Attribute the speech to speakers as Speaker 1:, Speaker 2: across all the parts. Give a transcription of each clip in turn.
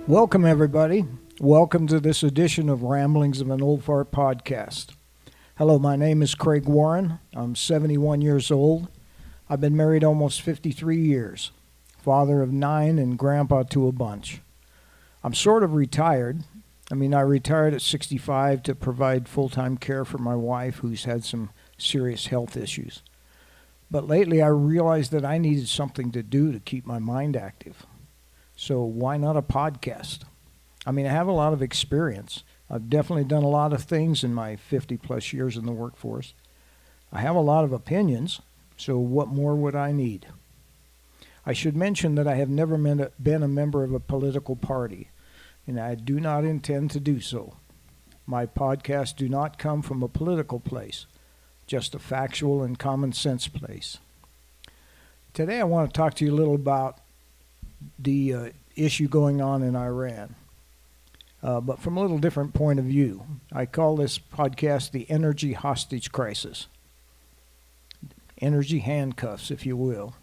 Speaker 1: Welcome, everybody. Welcome to this edition of Ramblings of an Old Fart podcast. Hello, my name is Craig Warren. I'm 71 years old. I've been married almost 53 years, father of 9 and grandpa to a bunch. I'm sort of retired. I retired at 65 to provide full-time care for my wife, who's had some serious health issues. But lately I realized that I needed something to do to keep my mind active. So why not a podcast? I have a lot of experience. I've definitely done a lot of things in my 50 plus years in the workforce. I have a lot of opinions, so what more would I need? I should mention that I have never been a member of a political party, and I do not intend to do so. My podcasts do not come from a political place, just a factual and common sense place. Today I want to talk to you a little about the issue going on in Iran, but from a little different point of view. I call this podcast the energy hostage crisis. Energy handcuffs, if you will.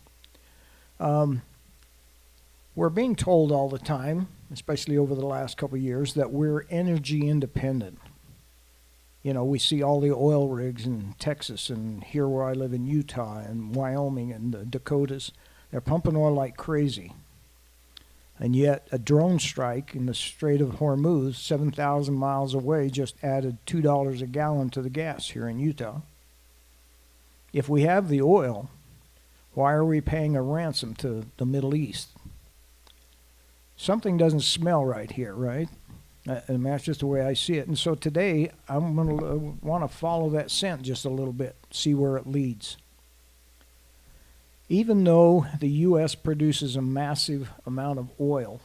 Speaker 1: We're being told all the time, especially over the last couple of years, that we're energy independent. You know, we see all the oil rigs in Texas and here where I live in Utah and Wyoming and the Dakotas. They're pumping oil like crazy. And yet a drone strike in the Strait of Hormuz, 7,000 miles away, just added $2 a gallon to the gas here in Utah. If we have the oil, why are we paying a ransom to the Middle East? Something doesn't smell right here, right? And that's just the way I see it. And so today I'm going to want to follow that scent just a little bit, see where it leads. Even though the U.S. produces a massive amount of oil,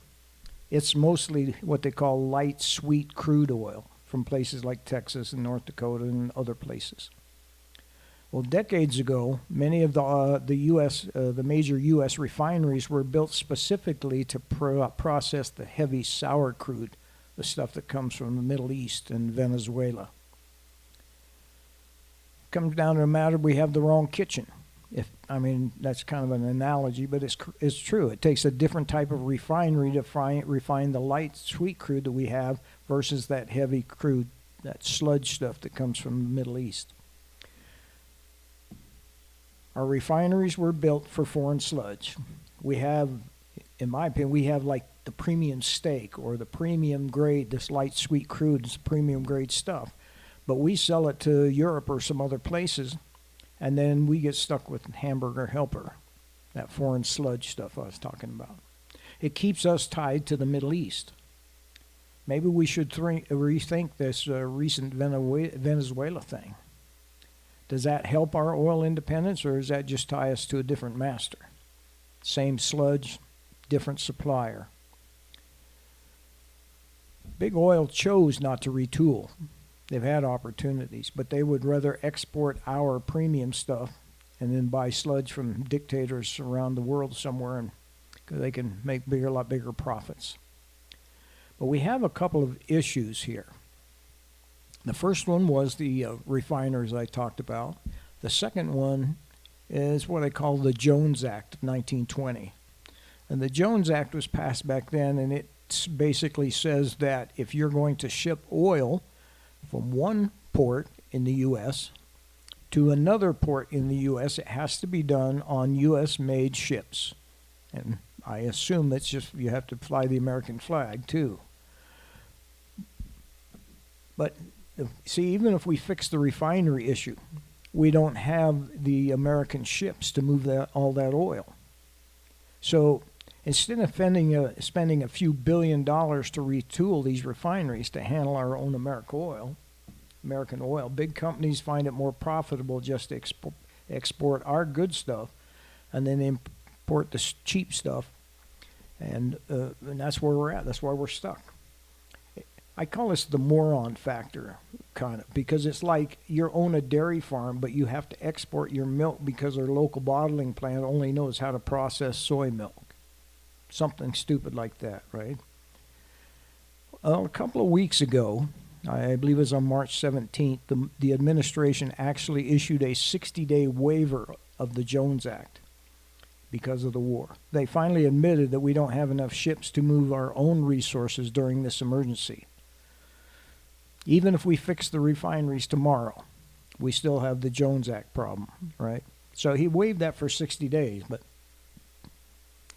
Speaker 1: it's mostly what they call light sweet crude oil from places like Texas and North Dakota and other places. Well, decades ago, many of the major U.S. refineries were built specifically to process the heavy sour crude, the stuff that comes from the Middle East and Venezuela. Comes down to a matter we have the wrong kitchen. That's kind of an analogy, but it's true. It takes a different type of refinery to refine the light sweet crude that we have versus that heavy crude, that sludge stuff that comes from the Middle East. Our refineries were built for foreign sludge. We have, in my opinion, we have like the premium steak or the premium grade, this light sweet crude is premium grade stuff. But we sell it to Europe or some other places, and then we get stuck with hamburger helper, that foreign sludge stuff I was talking about. It keeps us tied to the Middle East. Maybe we should rethink this recent Venezuela thing. Does that help our oil independence, or does that just tie us to a different master? Same sludge, different supplier. Big Oil chose not to retool. They've had opportunities, but they would rather export our premium stuff and then buy sludge from dictators around the world somewhere, and they can make a lot bigger profits. But we have a couple of issues here. The first one was the refiners I talked about. The second one is what I call the Jones Act of 1920. And the Jones Act was passed back then, and it basically says that if you're going to ship oil from one port in the U.S. to another port in the U.S., it has to be done on U.S.-made ships. And I assume that's just you have to fly the American flag, too. But see, even if we fix the refinery issue, we don't have the American ships to move all that oil. So instead of spending a few $1 billion to retool these refineries to handle our own American oil, big companies find it more profitable just to export our good stuff and then import the cheap stuff. And that's where we're at. That's why we're stuck. I call this the moron factor, kind of, because it's like you own a dairy farm, but you have to export your milk because our local bottling plant only knows how to process soy milk. Something stupid like that, right? A couple of weeks ago, I believe it was on March 17th, the administration actually issued a 60-day waiver of the Jones Act. because of the war. They finally admitted that we don't have enough ships to move our own resources during this emergency. Even if we fix the refineries tomorrow, we still have the Jones Act problem, right? So he waived that for 60 days, but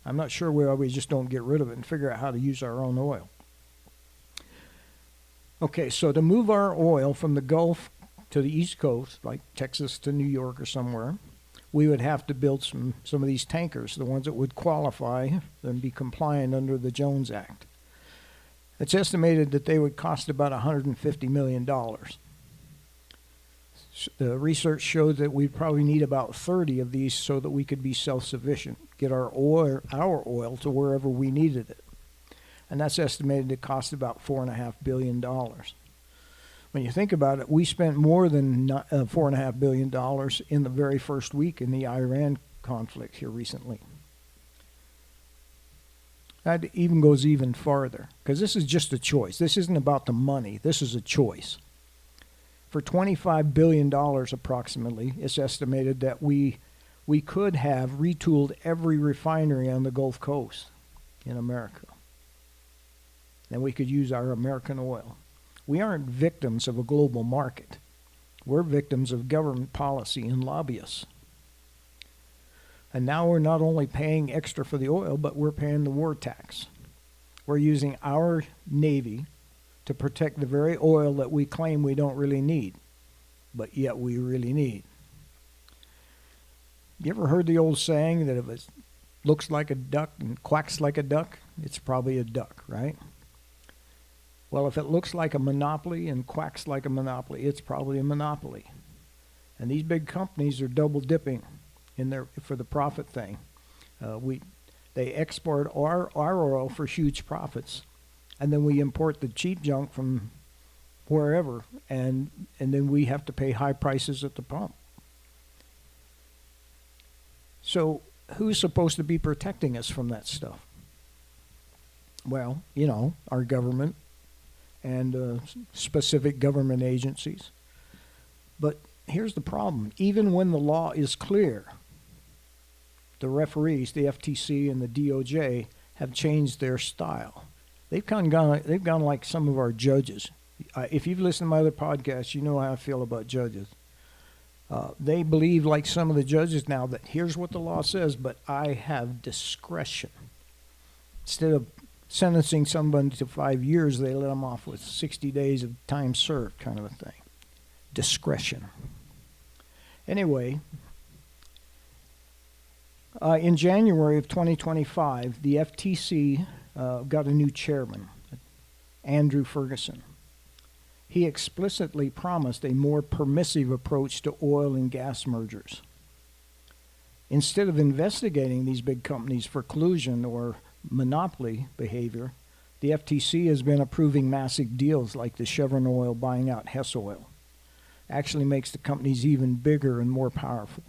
Speaker 1: I'm not sure why we just don't get rid of it and figure out how to use our own oil. Okay, so to move our oil from the Gulf to the East Coast, like Texas to New York or somewhere, we would have to build some of these tankers, the ones that would qualify and be compliant under the Jones Act. It's estimated that they would cost about $150 million. The research showed that we'd probably need about 30 of these so that we could be self-sufficient, get our oil to wherever we needed it. And that's estimated to cost about $4.5 billion. When you think about it, we spent more than $4.5 billion in the very first week in the Iran conflict here recently. That even goes even farther, because this is just a choice. This isn't about the money. This is a choice. For $25 billion approximately, it's estimated that we could have retooled every refinery on the Gulf Coast in America. Then we could use our American oil. We aren't victims of a global market. We're victims of government policy and lobbyists. And now we're not only paying extra for the oil, but we're paying the war tax. We're using our Navy to protect the very oil that we claim we don't really need, but yet we really need. You ever heard the old saying that if it looks like a duck and quacks like a duck, it's probably a duck, right? Well, if it looks like a monopoly and quacks like a monopoly, it's probably a monopoly. And these big companies are double dipping for the profit thing. They export our oil for huge profits, and then we import the cheap junk from wherever, and then we have to pay high prices at the pump. So who's supposed to be protecting us from that stuff? Well, our government and specific government agencies. But here's the problem. Even when the law is clear, the referees, the FTC and the DOJ, have changed their style. They've gone like some of our judges. If you've listened to my other podcasts, you know how I feel about judges. They believe, like some of the judges now, that here's what the law says, but I have discretion. Instead of sentencing somebody to 5 years, they let them off with 60 days of time served, kind of a thing. Discretion. Anyway, in January of 2025, the FTC got a new chairman, Andrew Ferguson. He explicitly promised a more permissive approach to oil and gas mergers. Instead of investigating these big companies for collusion or monopoly behavior, the FTC has been approving massive deals like the Chevron Oil buying out Hess Oil. Actually makes the companies even bigger and more powerful.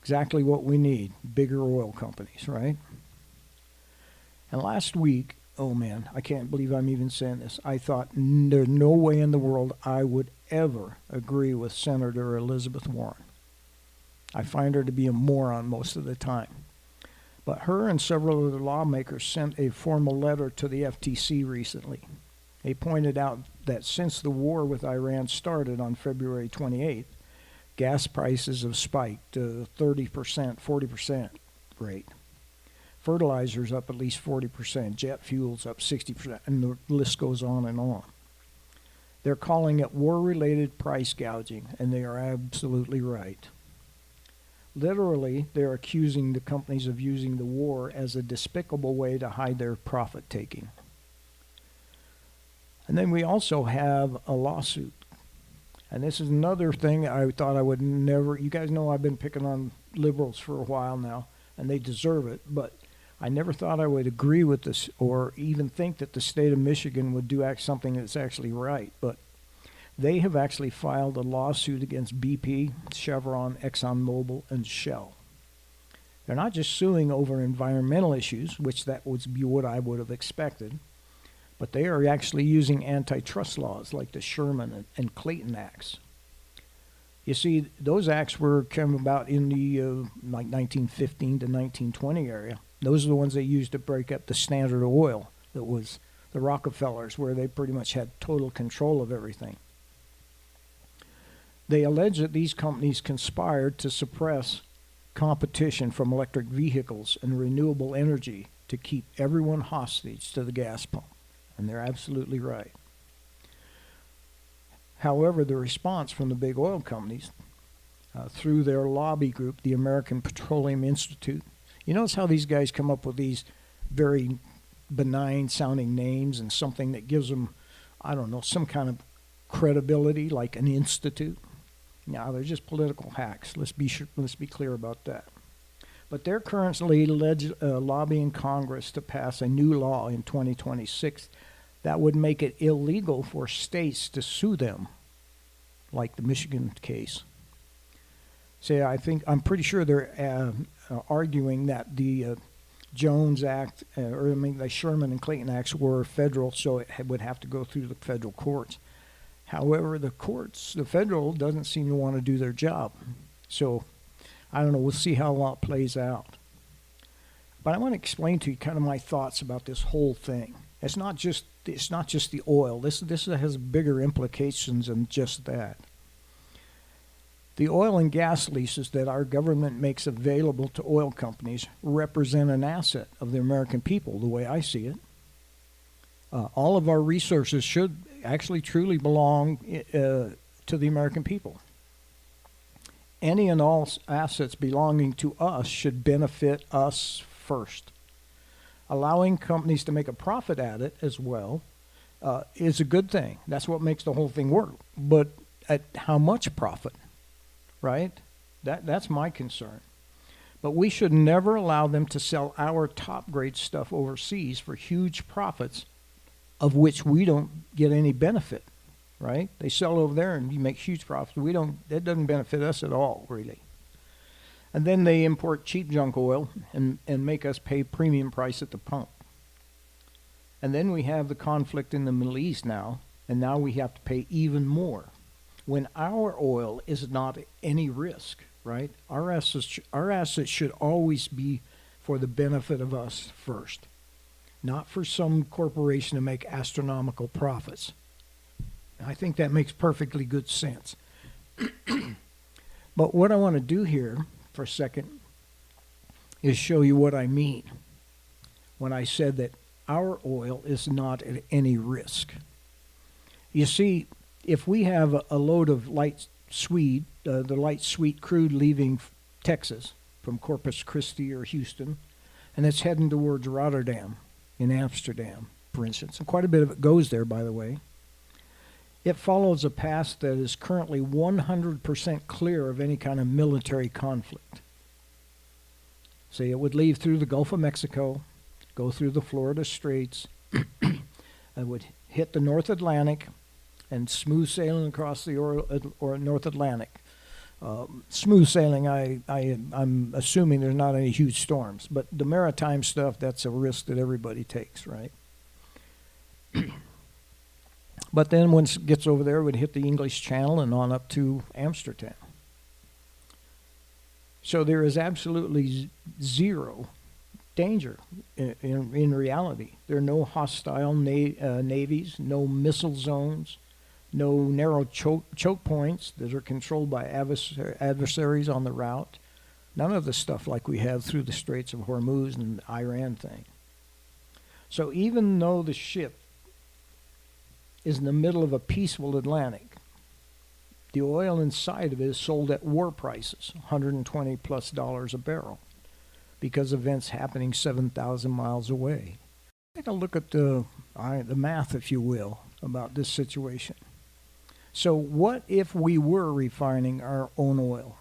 Speaker 1: Exactly what we need, bigger oil companies, right? And last week, oh man, I can't believe I'm even saying this. I thought there's no way in the world I would ever agree with Senator Elizabeth Warren. I find her to be a moron most of the time. But her and several other lawmakers sent a formal letter to the FTC recently. They pointed out that since the war with Iran started on February 28th, gas prices have spiked to 30%, 40% rate. Fertilizers up at least 40%, jet fuel's up 60%, and the list goes on and on. They're calling it war-related price gouging, and they are absolutely right. Literally, they're accusing the companies of using the war as a despicable way to hide their profit-taking. And then we also have a lawsuit. And this is another thing I thought I would never... You guys know I've been picking on liberals for a while now, and they deserve it, but I never thought I would agree with this or even think that the state of Michigan would do something that's actually right. But they have actually filed a lawsuit against BP, Chevron, ExxonMobil, and Shell. They're not just suing over environmental issues, which that would be what I would have expected, but they are actually using antitrust laws like the Sherman and Clayton Acts. You see, those acts came about in the like 1915 to 1920 area. Those are the ones they used to break up the Standard Oil. That was the Rockefellers, where they pretty much had total control of everything. They allege that these companies conspired to suppress competition from electric vehicles and renewable energy to keep everyone hostage to the gas pump. And they're absolutely right. However, the response from the big oil companies through their lobby group, the American Petroleum Institute, you notice how these guys come up with these very benign sounding names and something that gives them, I don't know, some kind of credibility, like an institute. Now, they're just political hacks. Let's be clear about that. But they're currently lobbying Congress to pass a new law in 2026 that would make it illegal for states to sue them, like the Michigan case. See, I'm pretty sure they're arguing that the Jones Act, the Sherman and Clayton Acts were federal, so it would have to go through the federal courts. However, the federal doesn't seem to want to do their job. So, I don't know, we'll see how it plays out. But I want to explain to you kind of my thoughts about this whole thing. It's not just the oil. This has bigger implications than just that. The oil and gas leases that our government makes available to oil companies represent an asset of the American people, the way I see it. All of our resources should actually truly belong to the American people. Any and all assets belonging to us should benefit us first. Allowing companies to make a profit at it as well is a good thing. That's what makes the whole thing work. But at how much profit, right? That's my concern. But we should never allow them to sell our top-grade stuff overseas for huge profits of which we don't get any benefit, right? They sell over there and you make huge profits. That doesn't benefit us at all, really. And then they import cheap junk oil and make us pay premium price at the pump. And then we have the conflict in the Middle East now, and now we have to pay even more when our oil is not any risk, right? Our assets should always be for the benefit of us first, not for some corporation to make astronomical profits. I think that makes perfectly good sense. But what I want to do here for a second is show you what I mean when I said that our oil is not at any risk. You see, if we have a load of light sweet crude leaving Texas from Corpus Christi or Houston, and it's heading towards Rotterdam in Amsterdam, for instance, and quite a bit of it goes there, by the way, it follows a path that is currently 100% clear of any kind of military conflict. Say it would leave through the Gulf of Mexico, go through the Florida Straits, it would hit the North Atlantic, and smooth sailing across the North Atlantic. Smooth sailing, I'm assuming there's not any huge storms, but the maritime stuff, that's a risk that everybody takes, right? But then once it gets over there, it would hit the English Channel and on up to Amsterdam. So there is absolutely zero danger in reality. There are no hostile navies, no missile zones, no narrow choke points that are controlled by adversaries on the route. None of the stuff like we have through the Straits of Hormuz and the Iran thing. So even though the ship is in the middle of a peaceful Atlantic, the oil inside of it is sold at war prices, $120+ a barrel, because events happening 7,000 miles away. Take a look at the math, if you will, about this situation. So what if we were refining our own oil?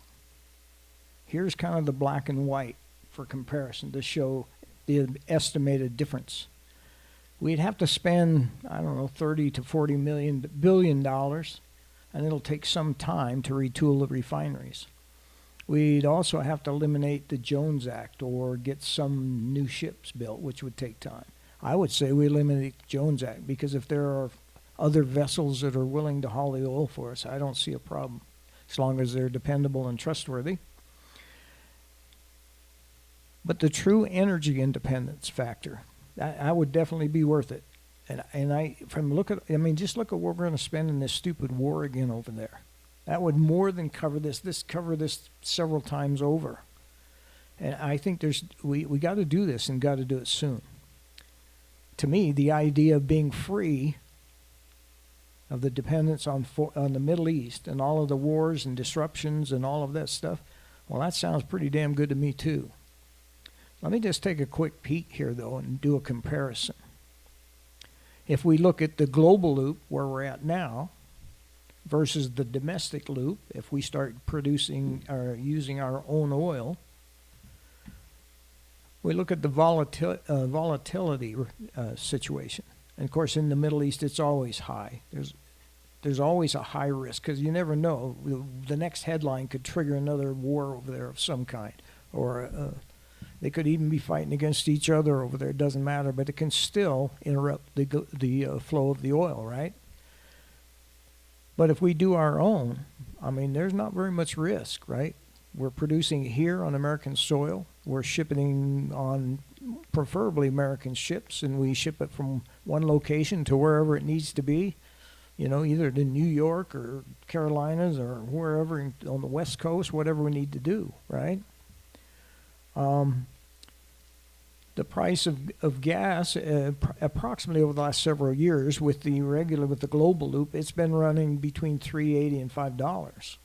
Speaker 1: Here's kind of the black and white for comparison to show the estimated difference. We'd have to spend, I don't know, $30 to $40 billion, and it'll take some time to retool the refineries. We'd also have to eliminate the Jones Act or get some new ships built, which would take time. I would say we eliminate the Jones Act, because if there are other vessels that are willing to haul the oil for us, I don't see a problem. as long as they're dependable and trustworthy. But the true energy independence factor, I would definitely be worth it. Just look at what we're going to spend in this stupid war again over there. That would more than cover this. Cover this several times over. And I think we got to do this and got to do it soon. To me, the idea of being free of the dependence on the Middle East and all of the wars and disruptions and all of that stuff, well, that sounds pretty damn good to me too. Let me just take a quick peek here, though, and do a comparison. If we look at the global loop where we're at now versus the domestic loop, if we start producing or using our own oil, we look at the volatility situation. And of course, in the Middle East, it's always high. There's always a high risk because you never know. The next headline could trigger another war over there of some kind, or they could even be fighting against each other over there. It doesn't matter, but it can still interrupt the flow of the oil, right? But if we do our own, there's not very much risk, right? We're producing here on American soil. We're shipping on preferably American ships, and we ship it from one location to wherever it needs to be, either to New York or Carolinas or wherever on the West Coast, whatever we need to do, right? The price of gas, approximately over the last several years, with the global loop, it's been running between $3.80 and $5.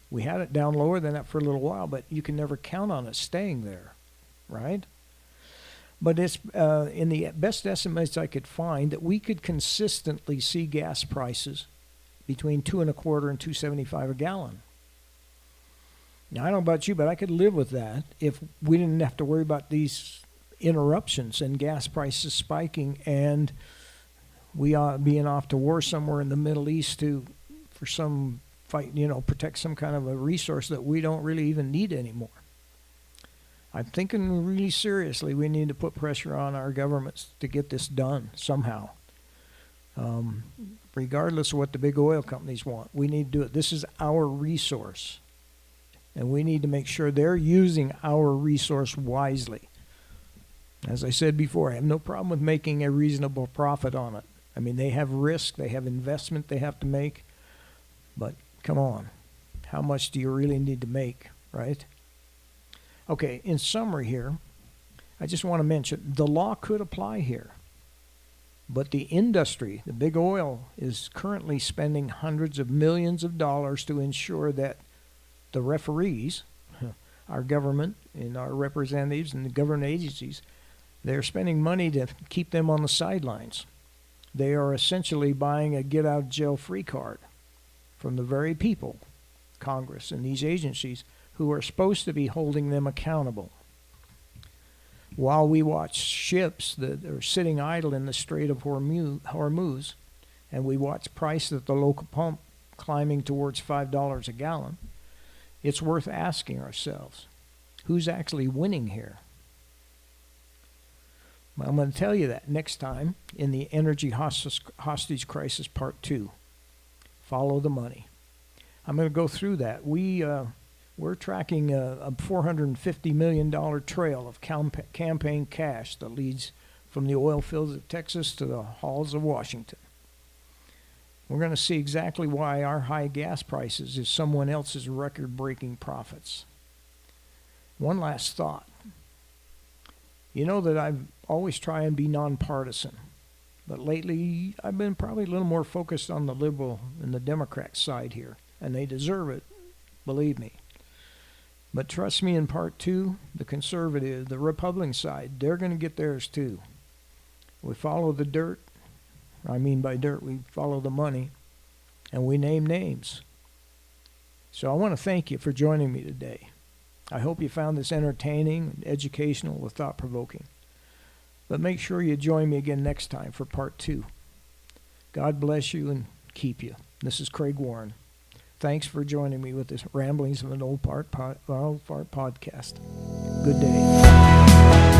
Speaker 1: We had it down lower than that for a little while, but you can never count on it staying there, right? But it's in the best estimates I could find that we could consistently see gas prices between $2.25 and $2.75 a gallon. Now, I don't know about you, but I could live with that if we didn't have to worry about these interruptions and gas prices spiking and we being off to war somewhere in the Middle East for some fight, protect some kind of a resource that we don't really even need anymore. I'm thinking really seriously we need to put pressure on our governments to get this done somehow. Regardless of what the big oil companies want, we need to do it. This is our resource. And we need to make sure they're using our resource wisely. As I said before, I have no problem with making a reasonable profit on it. They have risk, they have investment they have to make. But come on, how much do you really need to make, right? Okay, in summary here, I just want to mention the law could apply here. But the industry, the big oil, is currently spending hundreds of millions of dollars to ensure that the referees, our government and our representatives and the government agencies, they're spending money to keep them on the sidelines. They are essentially buying a get-out-of-jail-free card from the very people, Congress and these agencies, who are supposed to be holding them accountable. While we watch ships that are sitting idle in the Strait of Hormuz, and we watch price at the local pump climbing towards $5 a gallon, it's worth asking ourselves, who's actually winning here? Well, I'm going to tell you that next time in the Energy Hostage Crisis Part 2. Follow the money. I'm going to go through that. We're tracking a $450 million trail of campaign cash that leads from the oil fields of Texas to the halls of Washington. We're going to see exactly why our high gas prices is someone else's record-breaking profits. One last thought. You know that I've always tried and be nonpartisan, but lately I've been probably a little more focused on the liberal and the Democrat side here, and they deserve it, believe me. But trust me, in Part 2, the conservative, the Republican side, they're going to get theirs too. We follow the dirt. By dirt, we follow the money, and we name names. So I want to thank you for joining me today. I hope you found this entertaining, educational, and thought-provoking. But make sure you join me again next time for Part 2. God bless you and keep you. This is Craig Warren. Thanks for joining me with this Ramblings of an Old Fart podcast. Good day.